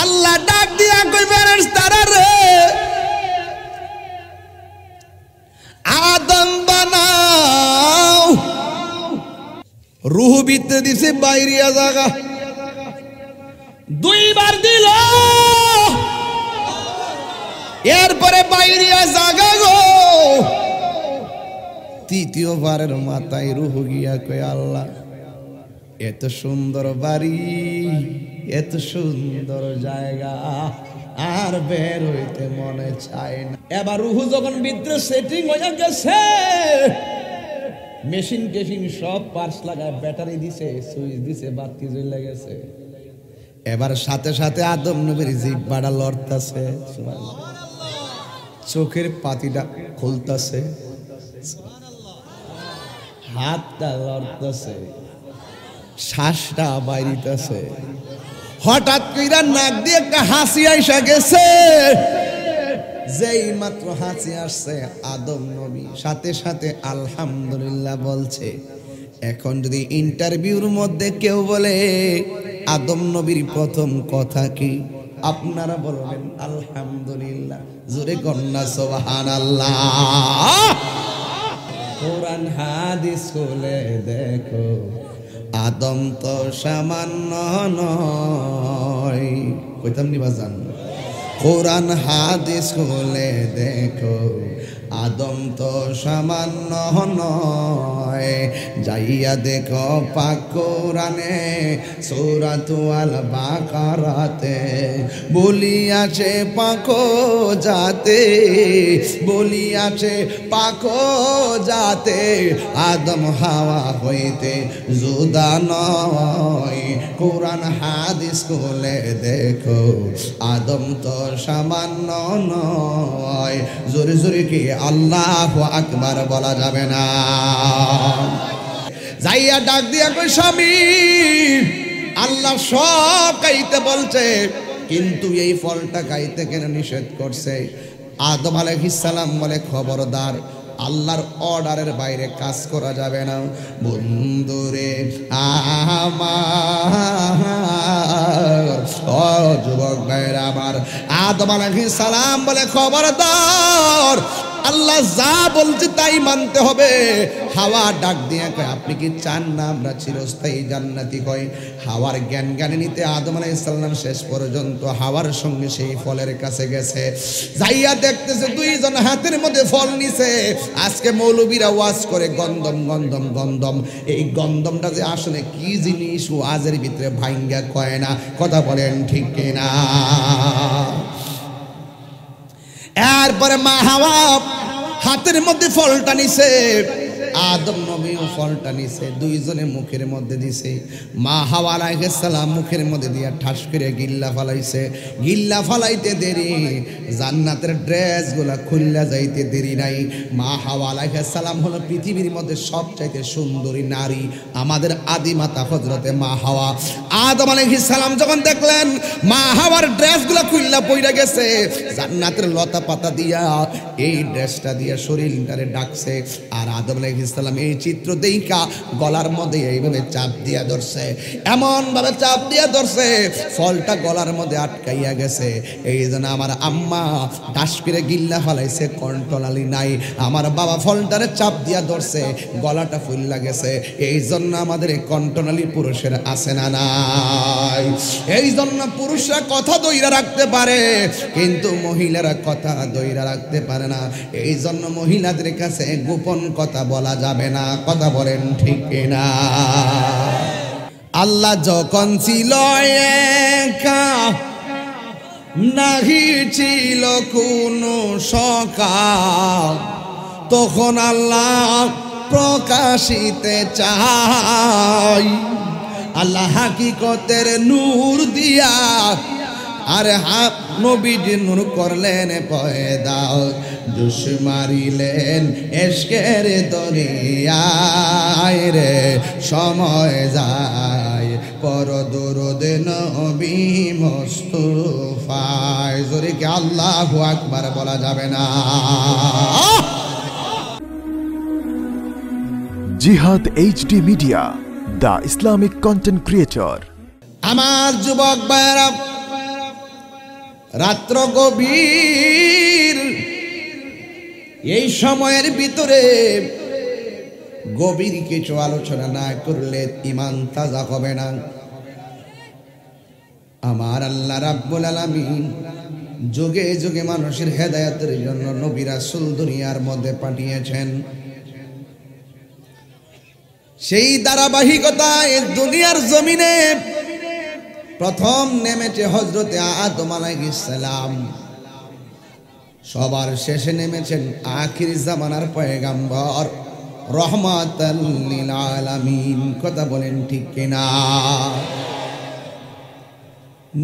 আল্লাহ ডাক দিয়া কই ফেরেশতারা রে আদম বানাও রূহ ভিতরে দিছে বাইরিয়া জায়গা দুইবার দিল এরপরে বাইরিয়া জায়গা গো তৃতীয়বারের মাথায় রূহ গিয়া কই আল্লাহ এত সুন্দর বাড়ি এত সুন্দর জায়গা আর বের হইতে মনে চায় না। এবার রূহ যখন ভিতরে সেটিং হয়ে গেছে মেশিন টেশিন সব পার্টস লাগায় ব্যাটারি দিছে সুইচ দিছে বাতি জ্বলে গেছে। এবার সাথে সাথে আদম নবীর জিহ্বাটা লড়তাছে চোখের পাতিটা খুলতাছে হাতটা লড়তাছে শ্বাসটা বাইরিতেছে। হঠাৎ কইরা নাক দিয়ে একটা হাসি আইসা গেছে। যেই মাত্র হাসি আসছে আদম নবী সাথে সাথে আলহামদুলিল্লাহ বলছে। এখন যদি ইন্টারভিউর মধ্যে কেউ বলে আদম নবীর প্রথম কথা কি আপনারা বলবেন আলহামদুলিল্লাহ। জোরে কন্যা সুবহানাল্লাহ। কোরআন হাদিস খুলে দেখো আদম তো সামান্য নয় কইতাম নি বাজান। কোরআন হাদিস খুলে দেখো আদম তো সামান্য নয়। যাইয়া দেখো পাক কোরআনে সূরাতুল বাকারাতে বলিয়াছে পাকো যাতে বলিয়াছে পাকো যাতে আদম হাওয়া হইতে জুদা নয়। কোরআন হাদিস খুলে দেখো আদম তো সামান্য নয়। জোরে জোরে কি আল্লাহু আকবার বলা যাবে না? যাইয়া ডাক দিয়া কই স্বামী আল্লাহ সব খাইতে বলছে কিন্তু এই ফলটা খাইতে কেন নিষেধ করছে? আদম আলাইহিস সালাম বলে খবরদার আল্লাহর অর্ডারের বাইরে কাজ করা যাবে না। বন্ধুরে আমার ও যুবক ভাইরা আমার আদম আলাইহিস সালাম বলে খবরদার আল্লাহ যা বলছে তাই মানতে হবে। হাওয়া ডাক দিয়ে কয় আপনি কি চান না আমরা চিরস্থায়ী জান্নাতি? কয় হাওয়ার জ্ঞান জ্ঞানে নিতে আদম আলাইহিস সালাম শেষ পর্যন্ত হাওয়ার সঙ্গে সেই ফলের কাছে গেছে। যাইয়া দেখতেছে দুইজন হাতের মধ্যে ফল নিছে। আজকে মৌলবীরা ওয়াজ করে গন্ধম গন্ধম গন্ধম। এই গন্ধমটা যে আসলে কি জিনিস ওয়াজের ভিতরে ভাঙ্গা কয় না। কথা বলেন ঠিক কিনা? এরপরে মা হাওয়া হাতের মধ্যে ফলটা নিছে। আদম নবীও ফলটা নিছে দুইজনে মুখের মধ্যে দিছে। মা হাওয়া আলাইহিস সালাম মুখের মধ্যে দিয়া ঠাস করে গিল্লা ফালাইছে। গিল্লা ফালাইতে দেরি জান্নাতের ড্রেসগুলা খুললা যাইতে দেরি নাই। মা হাওয়া আলাইহিস সালাম হলো পৃথিবীর মধ্যে সবচাইতে সুন্দরী নারী আমাদের আদি মাতা হযরতে মা হাওয়া। আদম আলাইহিস সালাম যখন দেখলেন মা হাওয়ার ড্রেসগুলা খুললা পইরা গেছে জান্নাতের লতা পাতা দিয়া এই ড্রেসটা দিয়া শরীরটারে ডাকছে। আর আদম আলাইহিস সালাম এই চিত্র দেইখা গলার মধ্যে এইভাবে চাপ দিয়া ধরছে এমন ভাবে চাপ দিয়া ধরছে ফলটা গলার মধ্যে আটকাইয়া গেছে। এই জন্য আমার আম্মা ডাস করে গিল্লা ফালাইছে কন্ট্রোলালি নাই। আমার বাবা ফলটারে চাপ দিয়া ধরছে গলাটা ফুল্লা গেছে। এই জন্য আমাদের এই কন্ট্রোলালি পুরুষের আছে না নাই? এই জন্য পুরুষরা কথা দইরা রাখতে পারে কিন্তু মহিলারা কথা দইরা রাখতে পারে না। এই জন্য মহিলাদের কাছে গোপন কথা বলা যাবে না। কথা বলেন ঠিক কিনা? আল্লাহ যখন ছিল একা নাহি ছিল কোনো সকাল তখন আল্লাহ প্রকাশিতে চাই। আল্লাহ হাকিকতের নূর দিয়া আরে হাত নবীজি নূর করলেন পয়দা জোশ মারিলেন এশকের দরিয়ায় রে সময় যায় পর দরুদ নবী মুস্তাফায়। জোরে কি আল্লাহু আকবার বলা যাবে না? জিহাদ HD media, the Islamic content creator. আমার যুবক ভাইরা রাত্র গভীর, এই সময়ের ভিতরে গভীর কিছু আলোচনা না করলে ঈমান তাজা হবে না। আমার আল্লাহ রাব্বুল আলামিন যুগে যুগে মানুষের হেদায়েতের জন্য নবী রাসূল দুনিয়ার মধ্যে পাঠিয়েছেন। সেই ধারাবাহিকতায় দুনিয়ার জমিনে প্রথম নেমেছে হযরতে আদম আলাইহিস সালাম, সবার শেষে নেমেছেন আখির জামানার পয়গম্বর রহমাতাল লিল আলামিন। কথা বলেন ঠিক কিনা?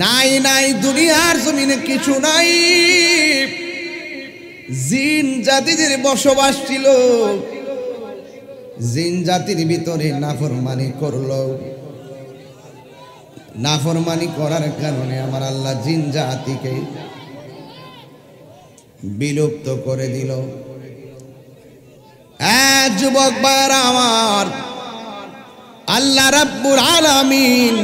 নাই নাই দুনিয়ার জমিনে কিছু নাই। জিন জাতিদের বসবাস ছিল, জিন জাতির ভিতরে নাফরমানি করলো, নাফরমানি করার কারণে আমার আল্লাহ জিন জাতিকে বিলুপ্ত করে দিল। যুবক ভাইরা আমার, আল্লাহ রাব্বুল আলামিন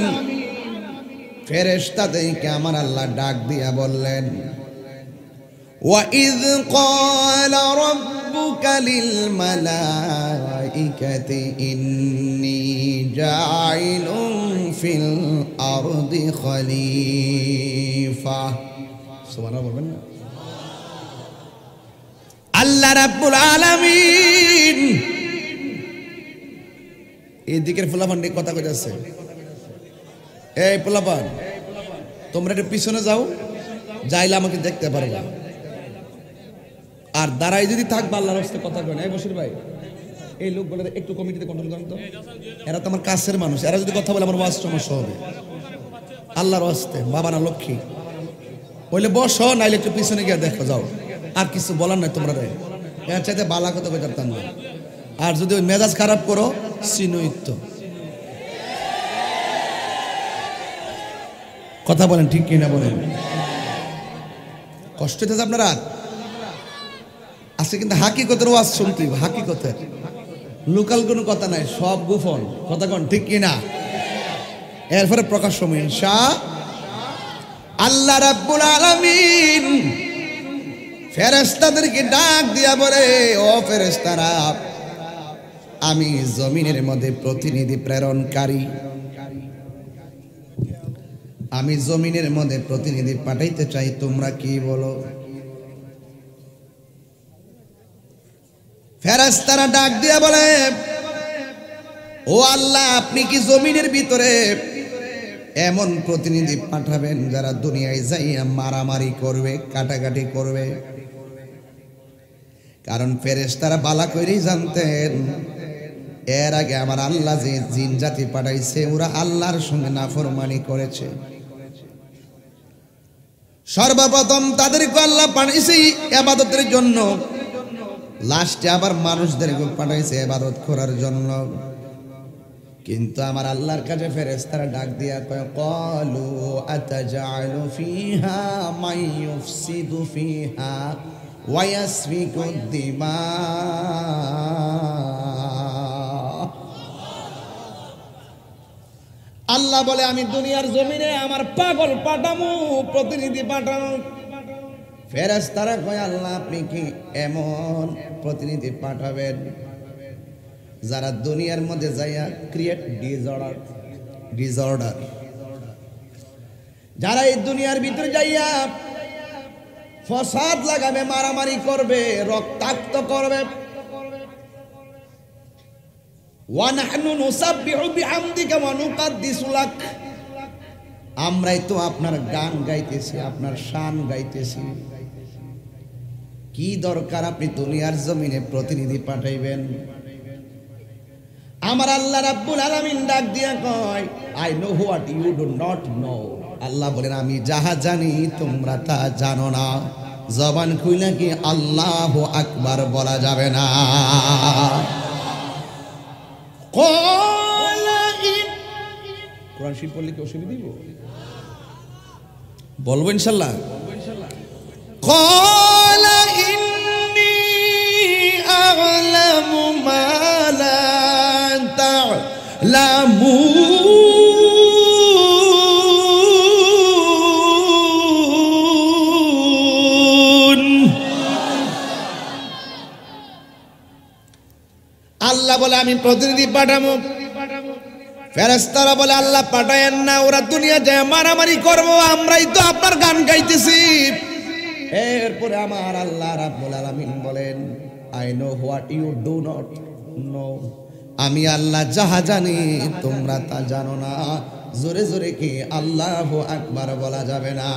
ফেরেশতাদেরকে আমার আল্লাহ ডাক দিয়া বললেন, وَإِذْ قَالَ رَبُّكَ لِلْمَلَائِكَةِ إِنِّي جَاعِلٌ فِي الْأَرْضِ خَلِيفَةً। সুবহানাল্লাহ বলবেন না? আল্লাহ রাব্বুল আলামিন এই দিকের ফুলাফান কথা কইতাছে, এই ফুলাফান তোমরা একটু পিছনে যাও, যাইলে আমাকে দেখতে পারবা, আর দাঁড়াই যদি থাকবা আল্লাহর রাস্তায় কথা কয় না। এই বশির ভাই, এই লোকগুলো একটু কমিটিতে কন্ট্রোল করেন তো, এরা তো আমার কাছের মানুষ, এরা যদি কথা বলে আমার ওয়াজ সমস্যা হবে। আল্লাহর রাস্তায় বাবা না লক্ষ্মী বলে বসো, নাইলে একটু পিছনে গিয়ে দেখো যাও, আর কিছু বলার নাই তোমরা, এর চাইতে বালা কথা কই পারতাম না। আর যদি ওই মেজাজ খারাপ করো সিনুইত। কথা বলেন ঠিক কিনা বলেন? কষ্ট হইতেছে আপনারা? আজকে কিন্তু হাকিকতের ওয়াজ শুনতে, হাকিকতের লোকাল কোনো কথা নাই, সব গোপন। কথা কন ঠিক কিনা? এরপরে প্রকাশ সময় আল্লাহ রাব্বুল আলামিন ফেরেশতাদেরকে ডাক দিয়া বলে, ও ফেরেশতারা, আমি জমিনের মধ্যে প্রতিনিধি প্রেরণকারী, আমি জমিনের মধ্যে প্রতিনিধি পাঠাইতে চাই, তোমরা কি বলো? ফেরেশতারা ডাক দিয়া বলে, ও আল্লাহ, আপনি কি জমিনের ভিতরে এমন প্রতিনিধি পাঠাবেন যারা দুনিয়ায় যাইয়া মারামারি করবে, কাটাকাটি করবে? কারণ ফেরেশতারা বালা করেই জানতেন এর আগে আমার আল্লাহ যে জিন জাতি পাঠাইছে ওরা আল্লাহর সঙ্গে নাফরমানি করেছে। সর্বপ্রথম তাদেরকে আল্লাহ পাঠাইছে ইবাদতের জন্য, লাস্টে আবার মানুষদেরকে পাঠাইছে ইবাদত করার জন্য। কিন্তু আমার আল্লাহর কাছে ফেরেশতারা ডাক দিয়া কয়, ক্বালু আতাজআলু ফিহা মান ইউফসিদু ফিহা ওয়া ইয়াসফিকুদ দিমা। আল্লাহ বলে, আমি দুনিয়ার জমিনে আমার পাগল পাঠামু, প্রতিনিধি পাঠামু। ফেরেশতারা কয়, আল্লাহ আপনি কি এমন প্রতিনিধি পাঠাবেন যারা দুনিয়ার মধ্যে যাইয়া ক্রিয়েট ডিসঅর্ডার, যারা এই দুনিয়ার ভিতরে যাইয়া ফসাদ লাগাবে, মারামারি করবে, রক্তাক্ত করবে। ওয়া নাহনু নুসাব্বিহু বিহামদিকা ওয়া নুকাদ্দিসু লাক, আমরাই তো আপনার গান গাইতেছি, আপনার শান গাইতেছি। কি দরকার আপনি দুনিয়ার জমিনে প্রতিনিধি পাঠাইবেন? আমার আল্লাহ রাব্বুল আলামিন ডাক দিয়া কয়, I know what you do not know. আল্লাহ বলেন, আমি যাহা জানি তোমরা তা জানো না। জবান খুইলা কি আল্লাহু আকবার বলা যাবে না? কোরআন শরীফ পড়লে কি অসুবিধা দিব? বলবো ইনশাআল্লাহ। ক্বালা ইন্নী আ'লামু মা লা তা'লামুন। আল্লাহ বলে আমি প্রতিনিধি পাঠাবো। ফেরেশতারা বলে আল্লাহ পাঠায়েন না, ওরা দুনিয়া যায় মারামারি করবো, আমরাই তো আপনার গান গাইতেছি। এরপরে আমার আল্লাহ রাব্বুল আলামিন বলেন I know what you do not know, আমি আল্লাহ যাহা জানি তোমরা তা জানো না। জোরে জোরে কি আল্লাহু আকবার বলা যাবে না?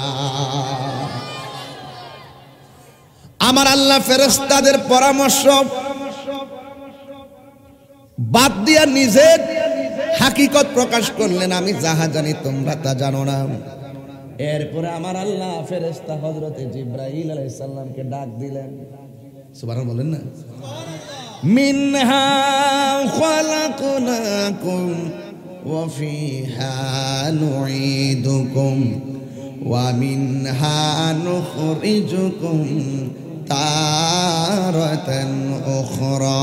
আমার আল্লাহ ফেরেশতাদের পরামর্শ বাদ দিয়া নিজের হাকিকত প্রকাশ করলেন, আমি যাহা জানি তোমরা তা জানো না। এরপরে আমার আল্লাহ ফেরেশতা হযরতে জিবরাইল আলাইহিস সালামকে ডাক দিলেন। সুবহানাল্লাহ বলেন না? মিনহা খালাকনাকুম ওয়া ফিহা নুঈদুকুম ওয়া মিনহা নুখরিজুকুম তারাতান উখরা।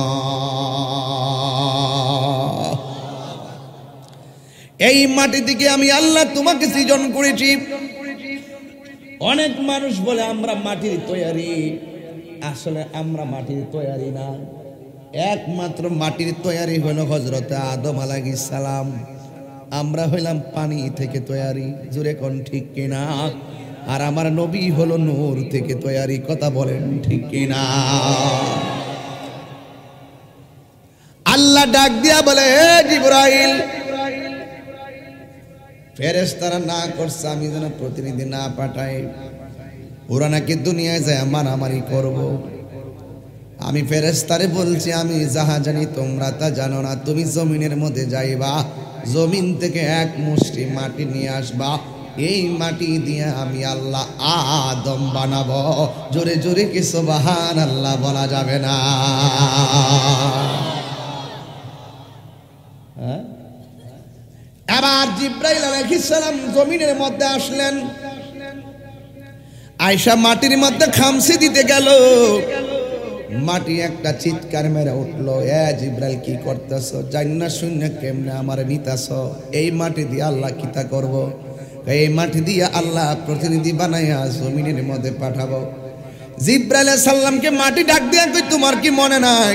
এই মাটি থেকে আমি আল্লাহ তোমাকে সৃজন করেছি। অনেক মানুষ বলে আমরা মাটির তৈরি, আসলে আমরা মাটির তৈরি না। একমাত্র মাটির তৈরি হলো হযরতে আদম আলাইহিস সালাম। আমরা হইলাম পানি থেকে তৈরি, জোরে কোন ঠিক কিনা? আর আমার নবী হলো নূর থেকে তৈরি, কথা বলেন ঠিক কিনা? আল্লাহ ডাক দিয়া বলে হে জিবরাইল, ফেরেশতারা না করছে আমি যেন প্রতিনিধি না পাঠাই, ওরা নাকি দুনিয়ায় যায় মারামারি করব। আমি ফেরেশতারে বলছি আমি যাহা জানি তোমরা তা জানো না। তুমি জমিনের মধ্যে যাইবা, জমিন থেকে এক মুষ্টি মাটি নিয়ে আসবা, এই মাটি দিয়ে আমি আল্লাহ আদম বানাবো। জোরে জোরে কি সুবহানাল্লাহ বলা যাবে না? হ্যাঁ, আবার জিবরাইল আলাইহিস সালাম জমিনের মধ্যে আসলেন। আয়েশা মাটির মধ্যে খামসি দিতে গেল, মাটি একটা চিৎকার মেরে উঠলো, এ জিবরাইল কি করতেছ? জান্না শূন্য কেমনে আমার নিতাছ? এই মাটি দিয়ে আল্লাহ কিতা করব? এই মাটি দিয়ে আল্লাহ প্রতিনিধি বানাইয়া জমিনের মধ্যে পাঠাবো। জিবরাইল সাল্লামকে মাটি ডাক দিয়া কই তোমার কি মনে নাই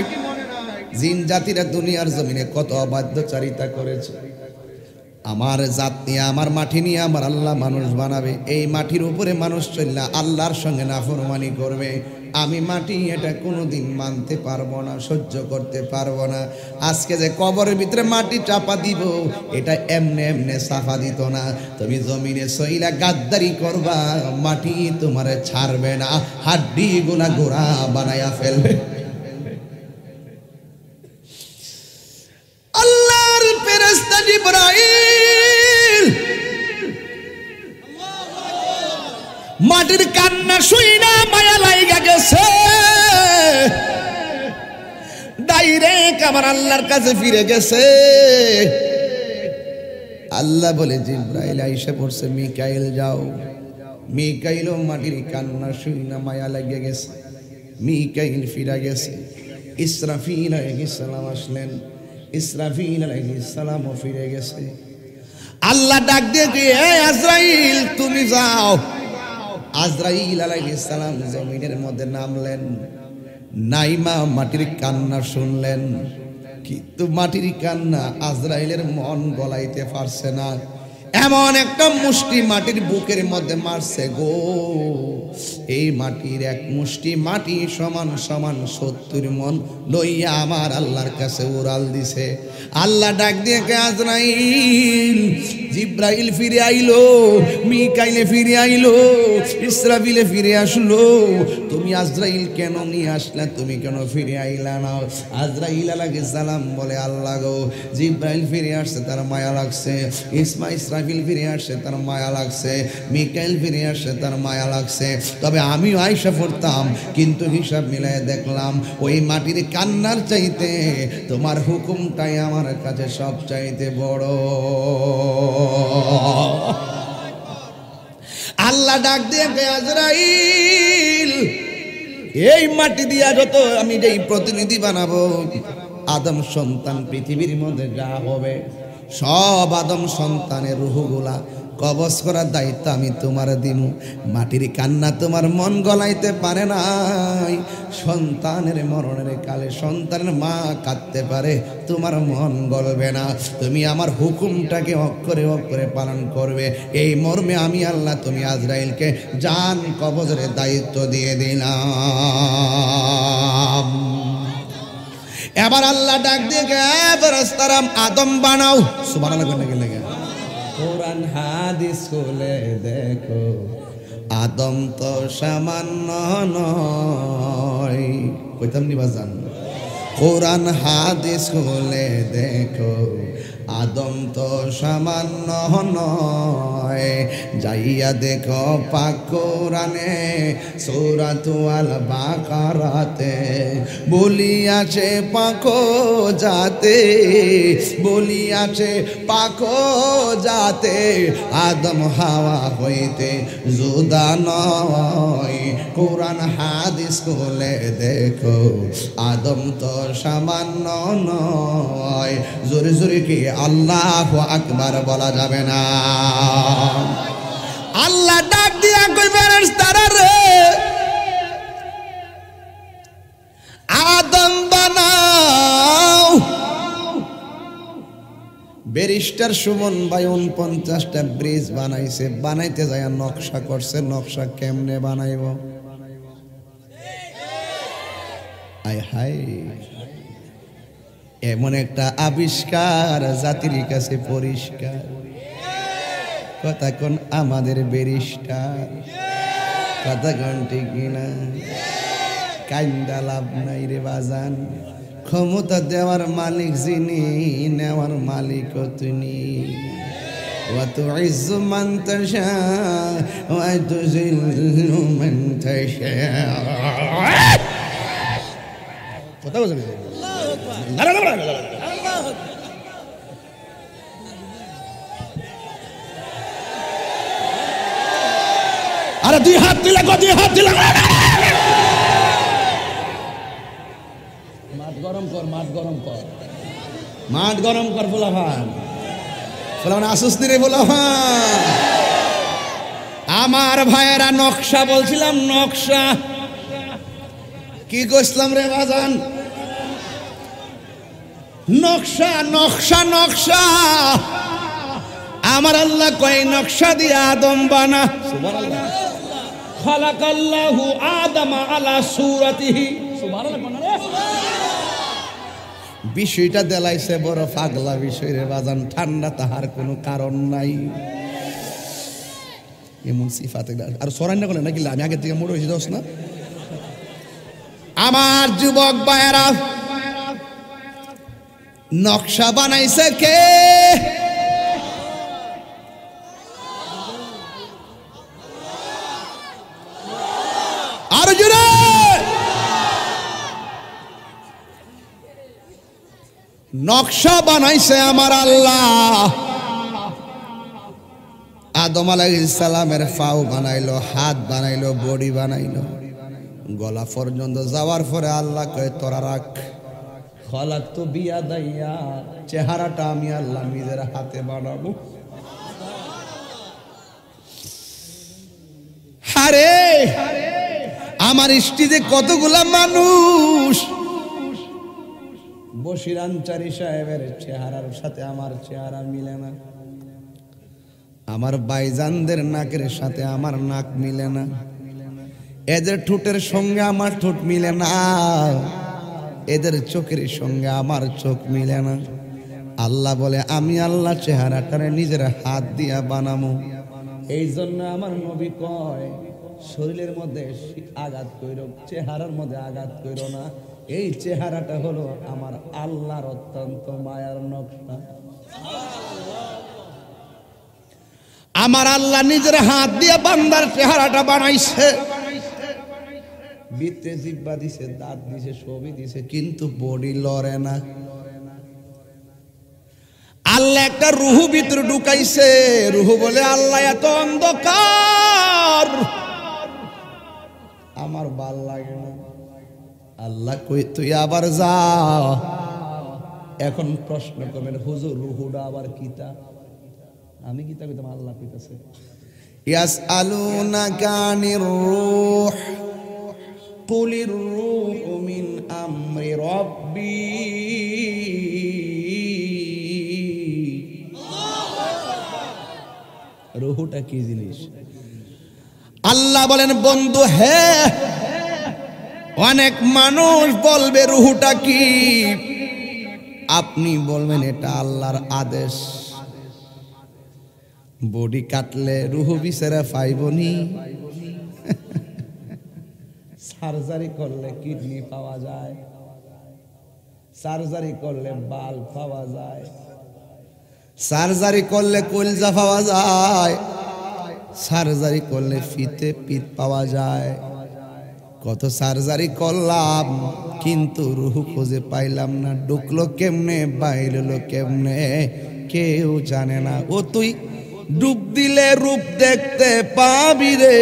জিন জাতিরা দুনিয়ার জমিনে কত অবাধ্যচারিতা করেছে? আমার জাত নিয়ে আমার মাটি নিয়ে আমার আল্লাহ মানুষ বানাবে, এই মাটির উপরে মানুষ চললে আল্লাহর সঙ্গে নাফরমানি করবে। আমি মাটি এটা কোনোদিন মানতে পারবো না, সহ্য করতে পারবো না। আজকে যে কবরের ভিতরে মাটি চাপা দিব, এটা এমনে এমনে সাফা দিত না। তুমি জমিনে সইলা গাদ্দারি করবা, মাটি তোমার ছাড়বে না, হাড্ডি গুলা গোড়া বানায়া ফেলবে। আল্লাহর ফেরেশতা জিবরাইল মাটির কান্না শুইনা মায়া লাইগা গেছে, ডাইরেক্ট আমার আল্লাহর কাছে ফিরে গেছে। আল্লাহ বলে জিবরাইল আইসা পড়ছে, মিকাইল যাও। মিকাইলও মাটির কান্না শুইনা মায়া লাগিয়ে গেছে, মিকাইল ফিরে গেছে। ইসরাফিল আলাইহিস সালাম আসলেন, ইসরাফিল আলাইহিস সালামও ফিরে গেছে। আল্লাহ ডাক দিয়ে কি, হে আজরাইল তুমি যাও। আজরাইল আলাইহিস সালাম জমিনের মধ্যে নামলেন, নাইমা মাটির কান্না শুনলেন, কিন্তু মাটির কান্না আজরাইলের মন গলাইতে পারছে না। এমন একটা মুষ্টি মাটির বুকের মধ্যে মারছে গো, এই মাটির এক মুষ্টি মাটি সমান সমান 70 মন লইয়া আমার আল্লাহর কাছে উড়াল দিছে। আল্লাহ ডাক দিয়ে কে আজরাইল, জিবরাইল ফিরে আইলো, মিকাইলে ফিরে আইলো, ইসরাফিলে ফিরে আসলো। তুমি আজরাইল কেন নিয়ে আসলা? তুমি কেন ফিরে আইলা না? আজরাইল আলাইহিস সালাম বলে আল্লাহ গো, জিবরাইল ফিরে আসছে তার মায়া লাগছে, ইসরাফিল ফিরে আসছে তার মায়া লাগছে, মিকাইল ফিরে আসছে তার মায়া লাগছে। তবে আমিও আয়েশা পড়তাম, কিন্তু হিসাব মিলায় দেখলাম ওই মাটির কান্নার চাইতে তোমার হুকুমটাই আমার কাছে সব চাইতে বড়। আল্লাহ ডাক দিয়ে আজরাইল, এই মাটি দিয়া যত আমি যেই প্রতিনিধি বানাবো, আদম সন্তান পৃথিবীর মধ্যে যা হবে সব আদম সন্তানের রূহগুলা কবজ করার দায়িত্ব আমি তোমার দিমু। মাটির কান্না তোমার মন গলাইতে পারে নাই, সন্তানের মরণের কালে সন্তানের মা কাঁদতে পারে, তোমার মন গলবে না। তুমি আমার হুকুমটাকে অক্ষরে অক্ষরে পালন করবে, এই মর্মে আমি আল্লাহ তুমি আজরাইলকে জান কবজের দায়িত্ব দিয়ে দিলাম। এবার আল্লাহ ডাক দিয়ে ফেরেশতারা আদম বানাও। সুবহানাল্লাহ কইতে লাগে কোরআন হাদিস খুলে দেখো, আদম তো সামান্য নয়। কইতাম নি বাজান, কোরআন হাদিস খুলে দেখো, আদম তো সামান্য নয়। যাইয়া দেখো পাক কোরআনে সূরাতুল বাকারাতে বলিয়াছে পাকো যাতে, বলিয়াছে পাকো যাতে, আদম হাওয়া হইতে জুদা নয়। কোরআন হাদিস খুলে দেখো, আদম তো সামান্য নয়। জোরে জোরে কি আল্লাহু আকবার বলা যাবে না? আল্লাহ ডাক দিয়া কই ফেরেশতারা রে, আদম বানাও। ব্যারিস্টার সুমন ভাই 49টা ব্রিজ বানাইছে, বানাইতে যায় নকশা করছে, নকশা কেমনে বানাইব? আয় হায়, এমন একটা আবিষ্কার জাতির কাছে পরিষ্কার। কথা কোন আমাদের ব্যারিস্টার, কথা কোন ঠিক কিনা? কাইন্দা লাভ নাই রে বাজান, ক্ষমতা দেওয়ার মালিক যিনি, নেওয়ার মালিক তুমি। وتعز من تشاء وتذل من تشاء। কথা বলছেন আরে দুই হাত দিলে, দুই হাত দিলে। মাঠ গরম কর, মাঠ গরম কর, মাঠ গরম কর। ফুলাফান ফুলাফান আসুস্তি রে ফুলাফান। আমার ভাইয়েরা নকশা বলছিলাম, নকশা কি কইছিলাম রে বাজান? নকশা নকশা নকশা। আমার আল্লাহ কয় নকশা দিয়ে আদম বানা। সুবহানাল্লাহ। খালাকাল্লাহু আদামা আলা সূরাতিহি। সুবহানাল্লাহ। বিষয়টা দেলাইছে বড় পাগলা বিষয় রে বাজান, ঠান্ডা তাহার কোনো কারণ নাই। এমন সিফাতে আর সরাই না করলে নাকি আমি আগে থেকে মোড় হয়েছি দোষ না? আমার যুবক ভাইয়েরা, নকশা বানাইছে কে? আর জোরে নকশা বানাইছে আমার আল্লাহ। আদম আলাইহিস সালামের পাও বানাইলো, হাত বানাইলো, বডি বানাইলো, গলা পর্যন্ত যাওয়ার পরে আল্লাহ কয় তোরা রাখ। খলাকতু বিয়াদাইয়া, চেহারাটা আমি আল্লাহ নিজের হাতে বানাবো। আরে আমার স্টেজে কতগুলা মানুষ, বশির আনসারী সাহেবের চেহারার সাথে আমার চেহারা মিলে না, আমার ভাইজানদের নাকের সাথে আমার নাক মিলে না, এদের ঠোঁটের সঙ্গে আমার ঠোঁট মিলে না, এদের চোখের সঙ্গে আমার চোখ মিলে না। আল্লাহ বলে আমি আল্লাহ চেহারাটারে নিজের হাত দিয়া বানামো। এই জন্য আমার নবী কয় শরীরের মধ্যে আঘাত কইরো, চেহারার মধ্যে আঘাত কইরো না। এই চেহারাটা হলো আমার আল্লাহর অত্যন্ত মায়ার নকশা। আমার আল্লাহ নিজের হাত দিয়ে বান্দার চেহারাটা বানাইছে। ভিতরে জিহ্বা দিছে, দাঁত দিছে, সবই দিছে, কিন্তু বডি লড়ে না। আল্লাহ একটা রুহু ভিতরে ঢুকাইছে। রুহু বলে আল্লাহ এত অন্ধকার আমার ভাল লাগে না। আল্লাহ কই তুই আবার যা। এখন প্রশ্ন করবেন হুজুর রুহুটা আবার কিতা? আমি কি তা কইতাম আল্লাহ কইতাছে ইয়াসআলুনাকা আনির রূহ কুলির রূহু মিন আমরি রাব্বি রূহটা কি জিনিস আল্লাহ বলেন বন্ধু হে অনেক মানুষ বলবে রূহটা কি আপনি বলবেন এটা আল্লাহর আদেশ বডি কাটলে রূহ বিচারা পাইবনি সার্জারি করলে কিডনি পাওয়া যায় সার্জারি করলে বাল পাওয়া যায় সার্জারি করলে কলজা পাওয়া যায় সার্জারি করলে ফিতে পিত পাওয়া যায় কত সার্জারি করলাম কিন্তু রূহ খুঁজে পাইলাম না ঢুকলো কেমনে বাইরলো কেমনে কেউ জানে না ও তুই ডুব দিলে রূপ দেখতে পাবি রে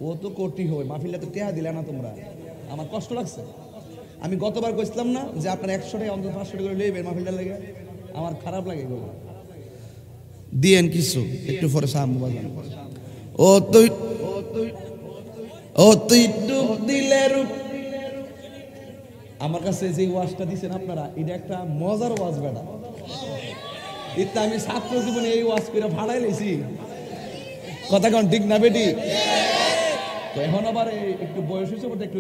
ও তো কোটি হয় মাহফিলে তো টেহা দিলে না তোমরা আমার কষ্ট লাগছে আমি গতবার কইছিলাম না যে আপনারা 100 টাকা অন্তত 500 টাকা করে লইবেন মাহফিলটা লাগে আমার খারাপ লাগে এগুলো দিয়েন কিছু একটু পরে সামনে বাজান ও তুই ডুব দিলে রূপ আমার কাছে যে ওয়াজটা দিছেন আপনারা এটা একটা মজার ওয়াজ বেটা এটা আমি ছাত্র জীবনে এই ওয়াজ করে ভাড়াই লেছি কথা কোন ঠিক না বেটি তো এখন আবার একটু বয়স হয়েছে বলতে একটু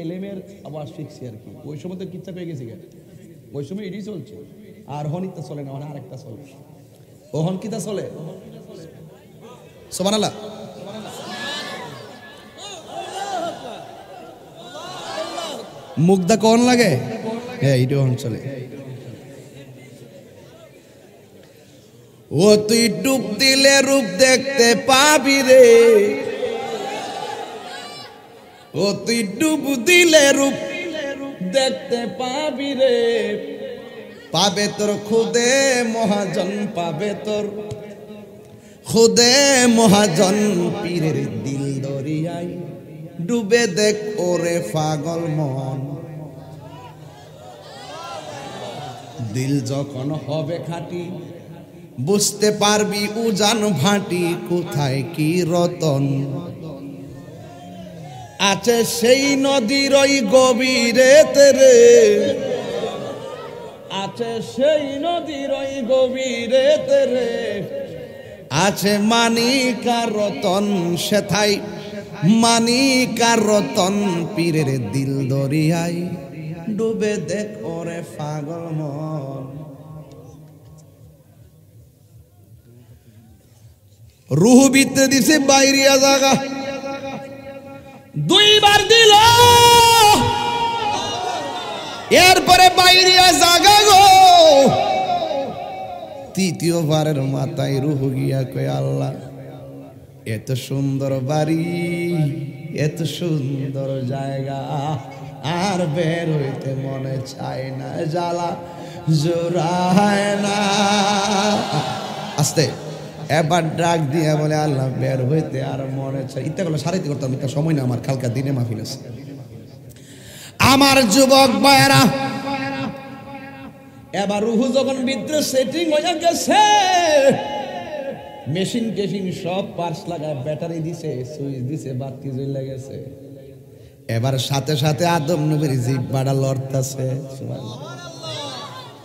এলেমের আবার শিখছি আর কি ওই সময় তো কিচ্ছা পেয়ে গেছি ওই সময় এটাই চলছে আর হনিতা চলে না আরেকটা চলে ওহন কিতা চলে সুবহানাল্লাহ মুগ্ধা কোন লাগে হ্যাঁ এইটা ওহন চলে ও তুই ডুব দিলে রূপ দেখতে পাবি রে ও তুই ডুব দিলে রূপ দেখতে পাবি রে পাবে তোর খুদে মহাজন পাবে তোর খুদে মহাজন পীরের দিল দরিয়ায় ডুবে দেখ ওরে পাগল মন দিল যখন হবে খাঁটি বুঝতে পারবি উজান ভাটি কোথায় কি রতন আছে সেই নদীর ওই গভীরে তেরে আছে সেই নদীর ওই গভীরে তেরে আছে মানিকার রতন সেথাই মানিকার রতন পীরের দিল দরিয়ায় ডুবে দেখ ওরে পাগল মন রূহ বিতে দিছে বাইরিয়া জায়গা দুইবার দিল এরপরে বাইরিয়া জায়গা গো তৃতীয়বারের মাথায় রূহ গিয়া কয় আল্লাহ এত সুন্দর বাড়ি এত সুন্দর জায়গা আর বের হইতে মনে চায় না জ্বালা জোড়ায় না আস্তে এবার ডাক দিয়ে বলে আল্লাহ বের হইতে আর মনে চাই ইত্যা করলে সারাইতে করতাম এটা সময় না আমার কালকা দিনে মাহফিল আছে আমার যুবক ভাইরা এবার রূহ যখন ভিতরে সেটিং হয়ে গেছে মেশিন টেশিন সব পার্টস লাগায় ব্যাটারি দিছে সুইচ দিছে বাতি জ্বলে গেছে এবার সাথে সাথে আদম নবীর জিহ্বাটা লড়তাছে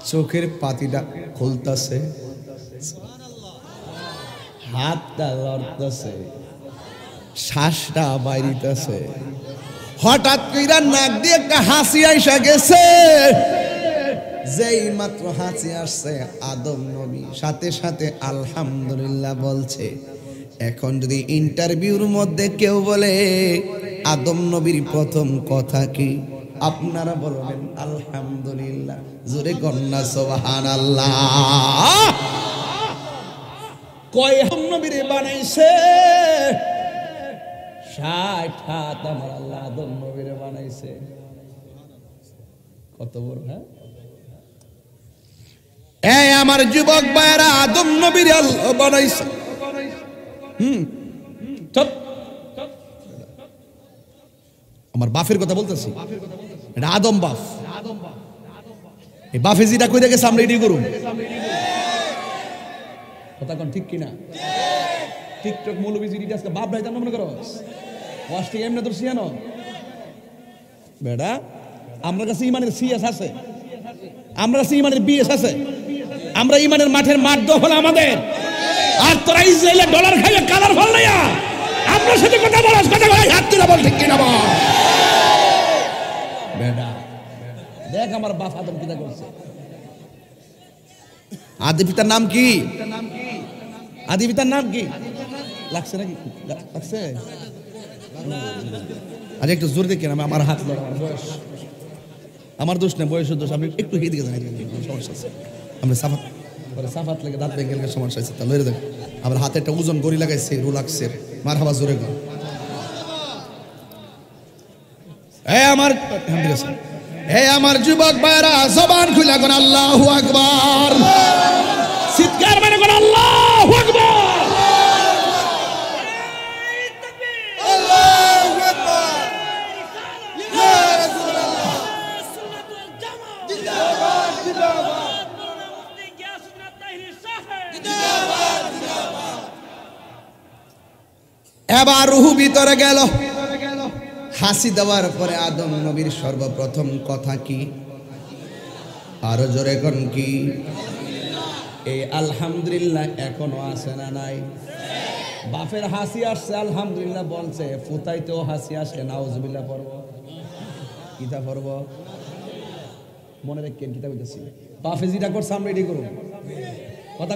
চোখের পাতিটা খুলতাছে হাতটা লড়তেছে শ্বাসটা বাইরিতেছে হঠাৎ কইরা নাক দিয়ে একটা হাসি আইসা গেছে যেই মাত্র হাসি আসছে আদম নবী সাথে সাথে আলহামদুলিল্লাহ বলছে এখন যদি ইন্টারভিউর মধ্যে কেউ বলে আদম নবীর প্রথম কথা কি আপনারা বলবেন আলহামদুলিল্লাহ জোরে কন্যা সুবহানাল্লাহ কয় নবীরে বানাইছে 60 হাত আমার আল্লাহ আদম নবীরে বানাইছে কত বড় হ্যাঁ এই আমার যুবক ভাইরা আদম নবীরে আল্লাহ বানাইছে চুপ আমার বাপের কথা বলতেছি এটা আদম বাপ এই বাফেজিটা কই দেখে সামনে রেডি করুন কথা কোন ঠিক কিনা টিকটক মৌলবী জিডি আজকে বাপ ভাই মনে করো ওয়াস্টিং এমনি তোর সিয়ানো বেটা আমরা কাছে ইমানের সিএস আছে আমরা কাছে ইমানের বিএস আছে আমরা ইমানের মাঠের মাঠ দখল আমাদের আর তোরা ইসরায়েলের ডলার খাইয়ে কালার ফল নাইয়া আমরা সাথে কথা বলাস কথা বলাই হাত তুলে বল ঠিক কিনা বল বেটা দেখ আমার বাপ আদম কিনা করছে আদি পিতার নাম কি আদি পিতার নাম কি লাগছে নাকি লাগছে আজ একটু জোর দেখেন আমার হাত বয়স আমার দোষ নেই বয়সের দোষ আপনি একটু এদিকে জানাই সমস্যা আছে আমরা সাফাত লেগে দাঁত ভেঙে গেলে সমস্যা আছে তাহলে দেখ আমার হাতে একটা ওজন গড়ি লাগাইছে রু লাগছে মার হাওয়া জোরে গো আমার যুবক ভাইরা জবান খুলে কোন আল্লাহু আকবার চিৎকার মানে কোন আল্লাহু আকবার এবার রূহ ভিতরে গেল হাসি দেওয়ার পরে আদম নবীর সর্বপ্রথম কথা কি আরো জোরে কোন কি এই আলহামদুলিল্লাহ এখনো আছে না নাই বাপের হাসি আসছে আলহামদুলিল্লাহ বলছে ফুতাইতেও হাসি আসে নাউজুবিল্লাহ পড়ব কিতা পড়ব মনে রাখেন কিতা কইতাছি বাপে যেটা করছে আমরা এটাই করব কথা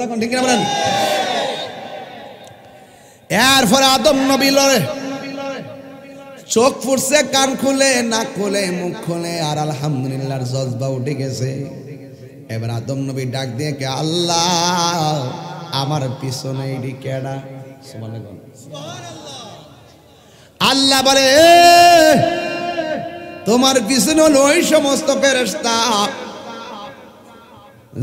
কোন ঠিক না বলেন এরপরে আদম নবী লড়ে চোখ ফুটছে কান খুলে নাক খুলে মুখ খুলে আর আলহামদুলিল্লাহর জজবা উঠে গেছে এবার আদম নবী ডাক দিয়ে কে আল্লাহ আমার পিছনে এডি কেডা সুবহানাল্লাহ আল্লাহ বলে তোমার পিছনে হলো ওই সমস্ত ফেরেশতা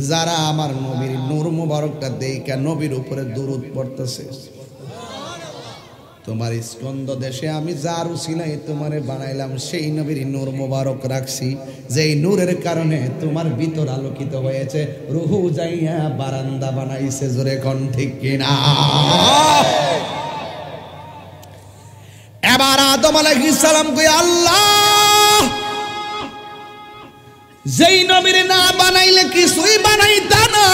যারা আমার নবীর নূর মুবারকটা দেইখা নবীর উপরে দুরূদ পড়তেছে তোমার স্কন্দ দেশে আমি যার উসিলায় তোমারে বানাইলাম সেই নবীর নূর মুবারক রাখছি যেই নূরের কারণে তোমার ভিতর আলোকিত হয়েছে রূহ যাইয়া বারান্দা বানাইছে জোরে কোন ঠিক কিনা এবার আদম আলাইহিস সালাম কই আল্লাহ যেই নবীর না বানাইলে কিছুই বানাইতা না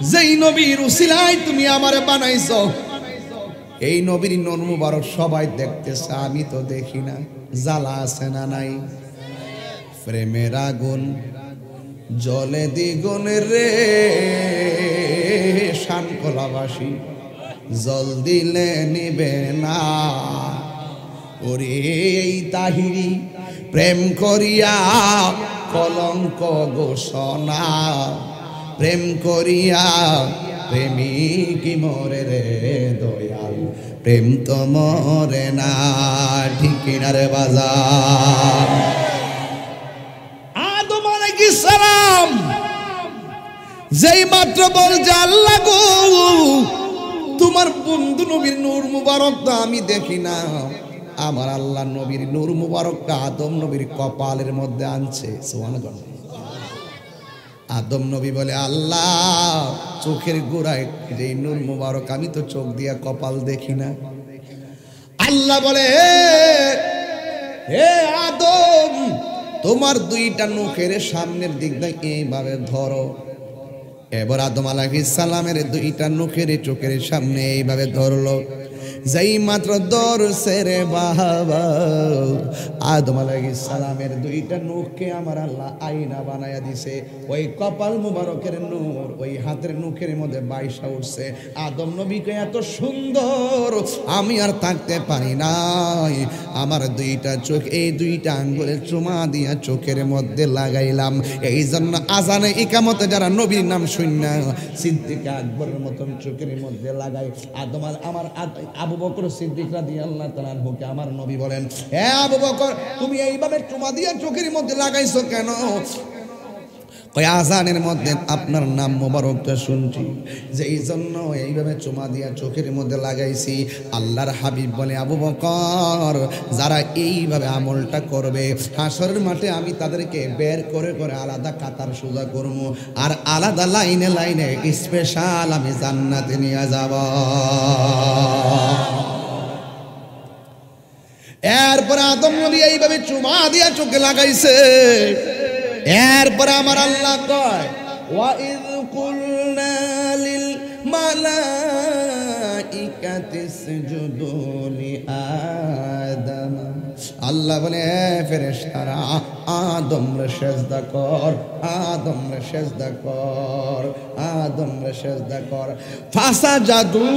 যেই নবীর উসিলায় তুমি আমারে বানাইছো এই নবীর নূর মুবারক সবাই দেখতেছে আমি তো দেখি না জ্বালা আছে না নাই প্রেমের আগুন জলে দ্বিগুণ রে শানকলাবাসী জল দিলে নিবে না ওরে এই তাহিরি প্রেম করিয়া কলঙ্ক ঘোষণা প্রেম করিয়া প্রেমিক মরে রে দয়াল প্রেম তো মরে না ঠিক কিনা রে বাজার আদম আলাইহিস সালাম যেই মাত্র বলছে আল্লাহ গো তোমার বন্ধু নবীর নূর মুবারকটা আমি দেখি না আমার আল্লাহ নবীর নূর মুবারকটা আদম নবীর কপালের মধ্যে আনছে সুবহানাল্লাহ আদম নবী বলে আল্লাহ চোখের গোড়ায় যে নূর মুবারক আমি তো চোখ দিয়া কপাল দেখি না আল্লাহ বলে হে আদম তোমার দুইটা নখের সামনের দিক দিয়ে এইভাবে ধরো এবার আদম আলাইহিস সালামের দুইটা নখের চোখের সামনে এইভাবে ধরলো যেই মাত্র ধরছে রে বাবা আদম আলাইহিস সালামের দুইটা নখকে আমার আল্লাহ আয়না বানায়া দিছে ওই কপাল মুবারকের নূর ওই হাতের নখের মধ্যে বাইসা উঠছে আদম নবীকে এত সুন্দর আমি আর থাকতে পারি নাই আমার দুইটা চোখ এই দুইটা আঙ্গুলের চুমা দিয়া চোখের মধ্যে লাগাইলাম এই জন্য আজানে ইকামতে যারা নবীর নাম শুননা সিদ্দিক আকবরের মতন চোখের মধ্যে লাগাই আদম আমার আবু বকর সিদ্দিক রাদিয়াল্লাহু তাআলা আনহুকে আমার নবী বলেন হে আবু বকর তুমি এইভাবে চুমা দিয়া চোখের মধ্যে লাগাইছো কেন ওই আজানের মধ্যে আপনার নাম মোবারকটা শুনছি, যে এই জন্য এইভাবে চুমা দিয়া চোখের মধ্যে লাগাইছি। আল্লাহর হাবিব বলে, আবু বকর, যারা এইভাবে আমলটা করবে হাসরের মাঠে আমি তাদেরকে বের করে করে আলাদা কাতার সোজা করব, আর আলাদা লাইনে লাইনে স্পেশাল আমি জান্নাতে নিয়ে যাব। এরপরে আদম নবী এইভাবে চুমা দিয়া চোখে লাগাইছে। এরপরে আমার আল্লাহ কয়, ওয়াইদ কুলনা লিল মালাইকাতি ইসজুদু লি আদম, আল্লাহ বলে ফেরেশতারা আদমরে সেজদা কর, আদমরে সেজদা কর, আদমরে সেজদা কর। ফাসাজাদু,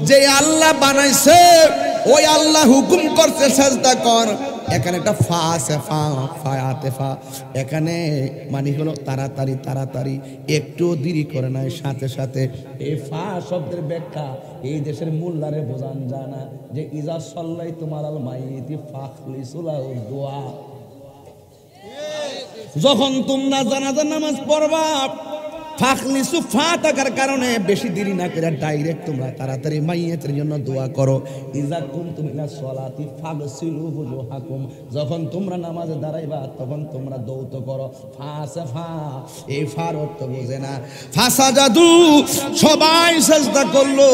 যে আল্লাহ বানাইছে ওই আল্লাহ হুকুম করছে সেজদা কর। এখানে একটা ফা আছে, ফা ফায়াতে ফা, এখানে মানে হলো তাড়াতাড়ি তাড়াতাড়ি, একটু দেরি করে নাই, সাথে সাথে। এই ফা শব্দের ব্যাখ্যা এই দেশের মোল্লারে বোঝান যায় না, যে ইজা সাল্লাই তোমার আল মাইতি ফাখলিসুলাহু দুআ, যখন তোমরা জানাজার নামাজ পড়বা, ফাখলিসু ফা থাকার কারণে বেশি দেরি না করে ডাইরেক্ট তোমরা তাড়াতাড়ি মাইয়াতের জন্য দোয়া করো। ইজা কুনতুম ইলা সলাতি ফাগসিলু ওজুহাকুম, যখন তোমরা নামাজে দাঁড়াইবা তখন তোমরা দৌত করো। ফাসফা, এই ফার অর্থ বোঝে না। ফাসাজাদু, সবাই সাজদা করলো,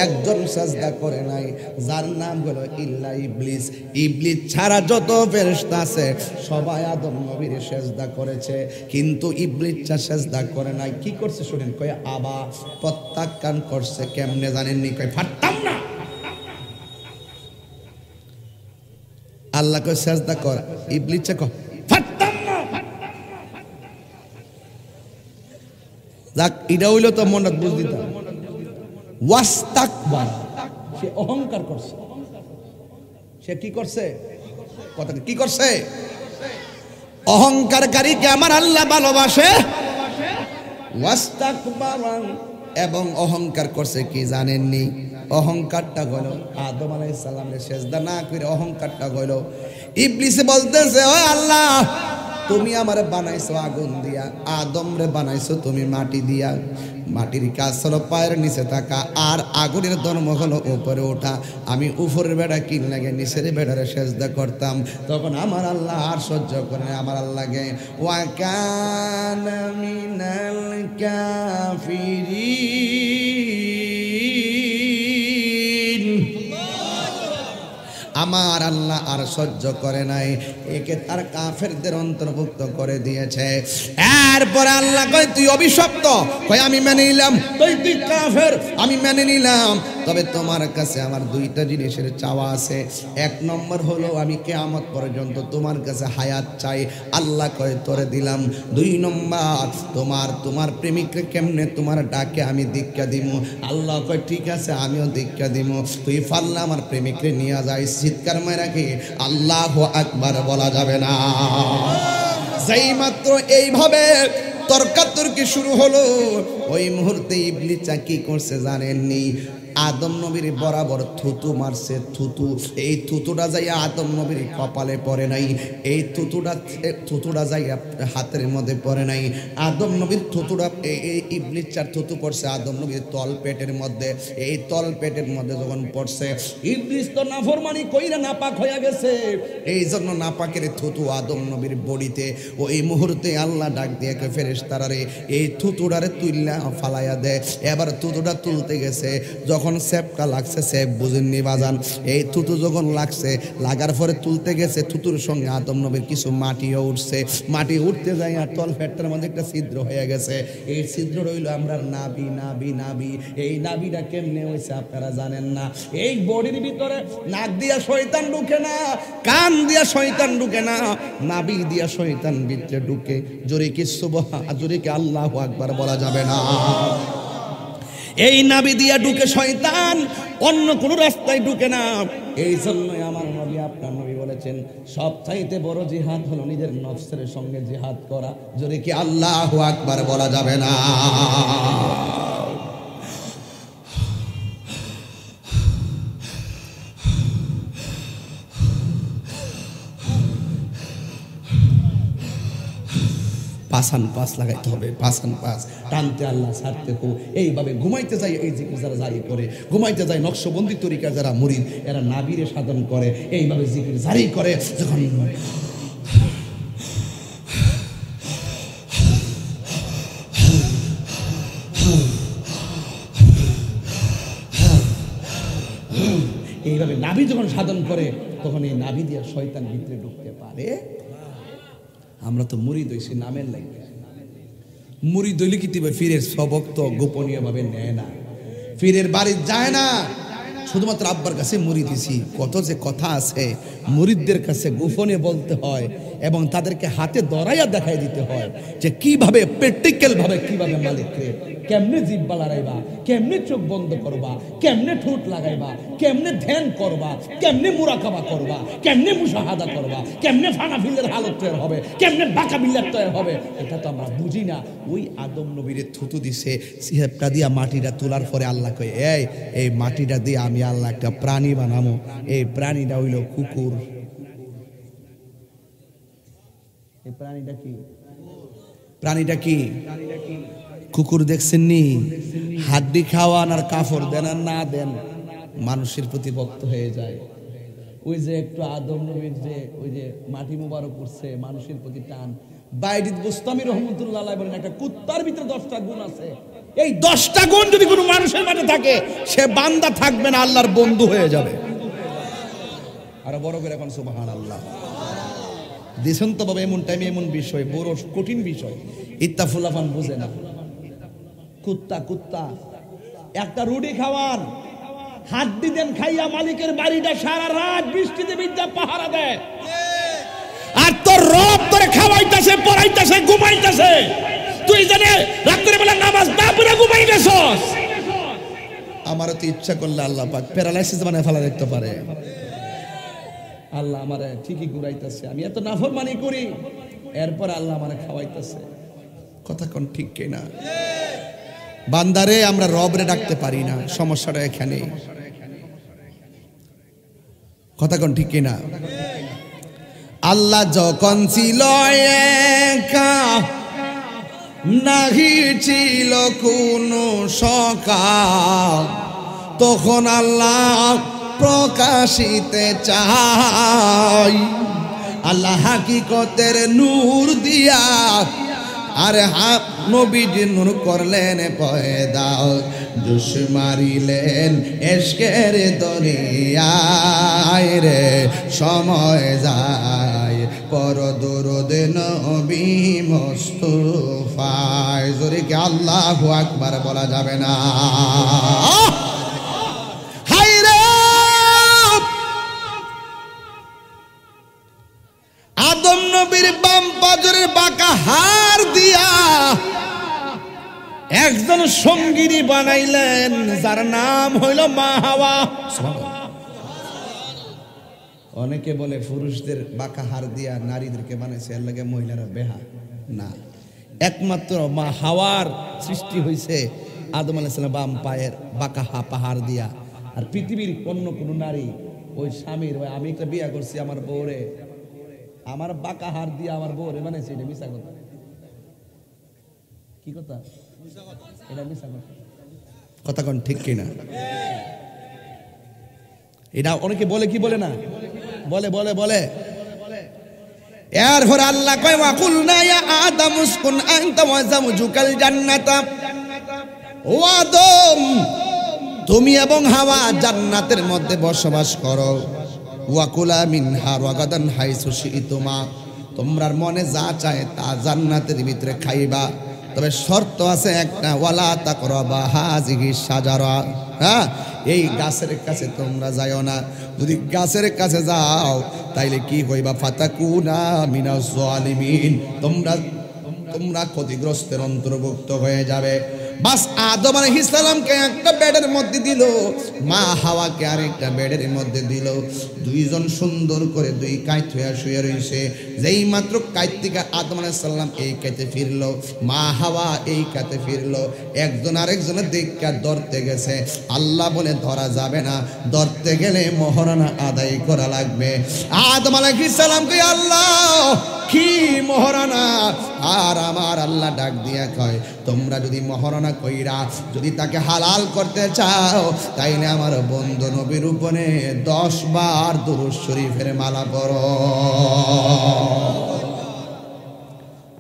একজন সাজদা করে নাই, যার নাম হলো ইল্লা ইবলিস। ইবলিস ছাড়া যত ফেরেশতা আছে সবাই আদম নবীর সাজদা করেছে, কিন্তু ইবলিস সাজদা করে নাই। কি করছে শুনেন, কয় আবা, প্রত্যাখ্যান করছে। কেমনে জানেননি? কয় ফাটতাম না। আল্লাহ কয় সাজদা কর, ইবলিস কয় ফাটতাম না। যাক, এটা হইলো তো মনে বুঝ দিতাম। ওয়াস্তাকবার, সে অহংকার করছে। সে কি করছে? কথা কি করছে? অহংকারকারীকে আমার আল্লাহ ভালোবাসে। ওয়াস্তাকবারান, এবং অহংকার করছে। কি জানেননি? অহংকারটা হলো আদম আলাইহিস সালামের সেজদা না করে অহংকারটা হলো ইবলিসে বলতেছে, ও আল্লাহ, তুমি আমারে বানাইছো আগুন দিয়া, আদম রে বানাইছো তুমি মাটি দিয়া। মাটির কাজ হলো পায়ের নিচে থাকা, আর আগুনের ধর্ম হলো উপরে ওঠা। আমি উপরের বেড়া কিন লাগে নিচের বেড়ারে সেজদা করতাম, তখন আমার আল্লাহ আর সহ্য করে আমার আল্লাহকে ওয়া কানা মিনাল কাফিরিন, আমার আল্লাহ আর সহ্য করে নাই, একে তার কাফেরদের অন্তর্ভুক্ত করে দিয়েছে। এরপর আল্লাহ কয়, তুই অভিশপ্ত। কয় আমি মেনে নিলাম, তুই কাফের, আমি মেনে নিলাম। তবে তোমার কাছে আমার দুইটা জিনিসের চাওয়া আছে। এক নম্বর হলো আমি কিয়ামত পর্যন্ত তোমার কাছে হায়াত চাই। আল্লাহ কয় তোরে দিলাম। দুই নম্বর, তোমার প্রেমিককে কেমনে তোমার ডাকে আমি দীক্ষা দিব। আল্লাহ কয় ঠিক আছে, আমিও দীক্ষা দিব। তুই পারলে আমার প্রেমিককে নিয়ে যাই। চিৎকার মারা কি আল্লাহু আকবার বলা যাবে না? যেই মাত্র এইভাবে তর্কাতর্কি শুরু হলো, ওই মুহূর্তে ইবলিস কি করছে জানেননি? আদম নবীর বরাবর থুতু মারছে। থুতু, এই থুতুটা যাই আদম নবীর কপালে পড়ে নাই, এই থুতুটা যাই হাতের মধ্যে পড়ে নাই। আদম নবীর থুতুটা, এই ইবলিস চার থুতু পড়ছে আদম নবীর তল পেটের মধ্যে। এই তল পেটের মধ্যে যখন পড়ছে, ইবলিস তো নাফরমানি কইরা নাপাক হয়ে গেছে, এই জন্য নাপাকের থুতু আদম নবীর বডিতে। ওই মুহূর্তে আল্লাহ ডাক দিয়ে ফেরেশতারে এই থুতুটারে তুইলা ফালাইয়া দেয়। এবার থুতুটা তুলতে গেছে, যখন সেপটা লাগছে, সেপ বুঝেননি বাজান, এই থুতু যখন লাগছে, লাগার পরে তুলতে গেছে, থুতুর সঙ্গে আদম নবীর কিছু মাটিও উঠছে। মাটি উঠতে যায় আর তল পেটের মধ্যে একটা ছিদ্র হয়ে গেছে। এই ছিদ্র রইল আমরা নাভি। নাভি নাভি এই নাভিটা কেমনে হয়েছে আপনারা জানেন না। এই বডির ভিতরে নাক দিয়া শয়তান ঢুকে না, কান দিয়া শয়তান ঢুকে না, নাভি দিয়া শয়তান ভিতরে ঢুকে। জোরে কি সুবহান, জোরে কি আল্লাহু আকবার বলা যাবে না? এই নাভি দিয়া ঢুকে শয়তান, অন্য কোন রাস্তায় ঢুকে না। এই জন্যই আমার নবী, আপনার নবী বলেছেন, সবচাইতে বড় জিহাদ হলো নিজের নফসের সঙ্গে জিহাদ করা। যদি কি আল্লাহু আকবার বলা যাবে না? পাসান পাস লাগাইতে হবে, পাসান পাস টানতে আল্লাহ ছাড়তে হো। এইভাবে ঘুমাইতে যায় এই জিকির যারা জারি করে, ঘুমাইতে যায় নকশবন্দি তরিকা যারা মুরিদ, এরা নাবিরে সাধন করে, এইভাবে জিকির জারি করে। যখন এইভাবে নাভি যখন সাধন করে, তখন এই নাভি দিয়ে শয়তান ভিতরে ঢুকতে পারে। আমরা তো মুরিদ হইছি নামের লাগে। মুরিদ হইলে কি দিবে? ফিরের সবক তো গোপনীয় ভাবে নেয় না, ফিরের বাড়ি যায় না, শুধুমাত্র আব্বার কাছে মুরিদ দিছি। কত যে কথা আছে, মুরিদদের কাছে গোপনে বলতে হয় এবং তাদেরকে হাতে ধরাইয়া দেখাই দিতে হয় যে কিভাবে প্র্যাকটিক্যাল ভাবে কিভাবে মালিককে কেমনে জিহ্বা লড়াইবা, কেমনে চোখ বন্ধ করবা, কেমনে ঠোঁট লাগাইবা, কেমনে ধ্যান করবা, কেমনে মুরাকাবা করবা, কেমনে মুশাহাদা করবা, কেমনে ফানাফিলের হালত তৈরি হবে, কেমনে বাঁকা বিল্লার তৈরি হবে, এটা তো আমরা বুঝি না। ওই আদম নবীরে থুতু দিছে, সিহেবটা দিয়া মাটিটা তোলার পরে আল্লাহ কয়, এই মাটিটা দিয়ে আমি আল্লাহ একটা প্রাণী বানাবো। এই প্রাণীটা হইল কুকুর। এই প্রাণীটা কি? প্রাণীটা কি? কুকুর। দেখছেন নি? হাড্ডি খাওয়ান আর কাফড় দেন আর না দেন, মানুষের প্রতি ভক্ত হয়ে যায়। ওই যে একটু আদম নবীর যে ওই যে মাটি মুবারক করছে, মানুষের প্রতি টান। বাইজিদ বুস্তামি রহমতুল্লাহ আলাইহি বলেন, একটা কুত্তার ভিতরে 10টা গুণ আছে। এই 10টা গুণ যদি কোনো মানুষের মাঝে থাকে, সে বান্দা থাকবে না, আল্লাহর বন্ধু হয়ে যাবে। আরো বড় করে এখন সুবহানাল্লাহ দিছেন তো বাবা। এমন টাইমে এমন বিষয়, বড় কঠিন বিষয়, ইত্তাফুলাফান বুঝে না। কুত্তা কুত্তা একটা রুটি খাওয়ান, হাড্ডি দেন খাইয়া মালিকের বাড়িটা সারা রাত বৃষ্টিতে বিদ্যা পাহারা দেয়, আর তোর রব তোরে খাওয়াইতাছে, পড়াইতাছে, ঘুমাইতাছে, তুই জানে রাত্রে বেলা নামাজ না পড়ে ঘুমাই গেছস। আমারও তো ইচ্ছা করলে আল্লাহ পাক প্যারালাইসিস বানায় ফেলা দেখতে পারে। আল্লাহ আমারে ঠিকই ঘুরাইতেছে, আমি এত নাফরমানি করি, এরপর আল্লাহ আমারে খাওয়াইতেছে। কথা কোন ঠিক কিনা? বান্দারে আমরা রবরে ডাকতে পারি না, সমস্যাটা এখানে। কথা কোন ঠিক কিনা? আল্লাহ যখন ছিল একা, নাহি ছিল কোনো সকাল, তখন আল্লাহ প্রকাশিতে চাই। আল্লাহ হাকিকতের নূর দিয়া আরে নবীজি নূর করলেন পয়দা, জোশ মারিলেন এশকের দরিয়ায় রে, সময় যায় পর দরুদ নবী মুস্তাফায়। জোরে কি আল্লাহু আকবার বলা যাবে না? আদম নবীর বাম পাজরের বাঁকা হার দিয়া একজন সঙ্গিনী বানাইলেন, যার নাম হইল মা হাওয়া। অনেকে বলে পুরুষদের বাঁকা হার দিয়া নারীদেরকে বানাইছে, এর লাগে মহিলারা বেহা। না, একমাত্র মা হাওয়ার সৃষ্টি হয়েছে আদম আলাইহিস সালাম বাম পায়ের বাঁকা পাহাড় দিয়া। আর পৃথিবীর অন্য কোন নারী ওই স্বামীর, আমি একটা বিয়ে করছি, আমার বউরে আমার বাঁকা হার দিয়ে আমার বউরে বানাইছে, এটা মিশা কথা। কি কথা? এটা মিশা কথা। কথা কোন ঠিক কিনা? এটা অনেকে বলে, কি বলে না? বলে বলে বলে। এরপর আল্লাহ কয়, ওয়া কুলনা ইয়া আদম উসকুন আনতা ওয়া যাওজুকাল জান্নাতা। ও আদম, তুমি এবং হাওয়া জান্নাতের মধ্যে বসবাস করো। ওয়াকুলা মিনহা রাগাদান হাইসু শিতুমা, তোমরার মনে যা চায় তা জান্নাতের ভিতরে খাইবা, তবে শর্ত আছে একটা, ওয়ালা তাকরাবা হাযিহি শাজারা। হ্যাঁ, এই গাছের কাছে তোমরা যাও না। যদি গাছের কাছে যাও তাইলে কি হইবা? ফাতাকুনা মিনাজ জালিমিন, তোমরা ক্ষতিগ্রস্তের অন্তর্ভুক্ত হয়ে যাবে। বাস আদম আলাইহিস সালামকে একটা বেডের মধ্যে দিল, মা হাওয়াকে আরেকটা বেডের মধ্যে দিল। দুইজন সুন্দর করে দুই কাইত হয়ে শুয়ে রইছে। যেই মাত্র কাইত থেকে আদম আলাইহিস সালাম এই কাইতে ফিরলো, মা হাওয়া এই কাইতে ফিরলো, একজন আরেকজনের দিকটা ধরতে গেছে। আল্লাহ বলে ধরা যাবে না, ধরতে গেলে মহরানা আদায় করা লাগবে। আদম আলাইহিস সালামকে আল্লাহ লক্ষ্মী মহারানা। আর আমার আল্লাহ ডাক দিয়া কয়, তোমরা যদি মহারানা কইরা যদি তাকে হালাল করতে চাও, তাইলে আমার বন্ধু নবীর উপরে 10 বার দুরূদ শরীফের মালা পড়ো।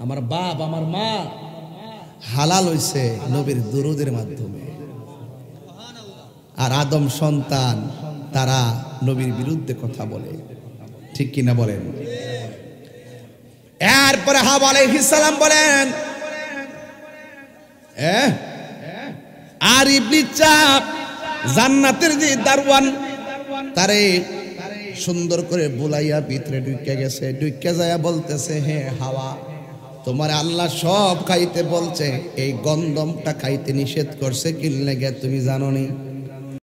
আমার বাপ আমার মা হালাল হইছে নবীর দুরূদের মাধ্যমে। আর আদম সন্তান তারা নবীর বিরুদ্ধে কথা বলে, ঠিক কিনা বলেন? এরপরে হাওয়া আলাইহিস সালাম বলেন, আর ইবলিস চাপ জান্নাতের যে দারওয়ান তারে সুন্দর করে বুলাইয়া ভিতরে ঢুকে গেছে। ঢুকে যায় বলতেছে, হে হাওয়া, তোমার আল্লাহ সব খাইতে বলছে, এই গন্ধমটা খাইতে নিষেধ করছে কি লাগে তুমি জানো নি?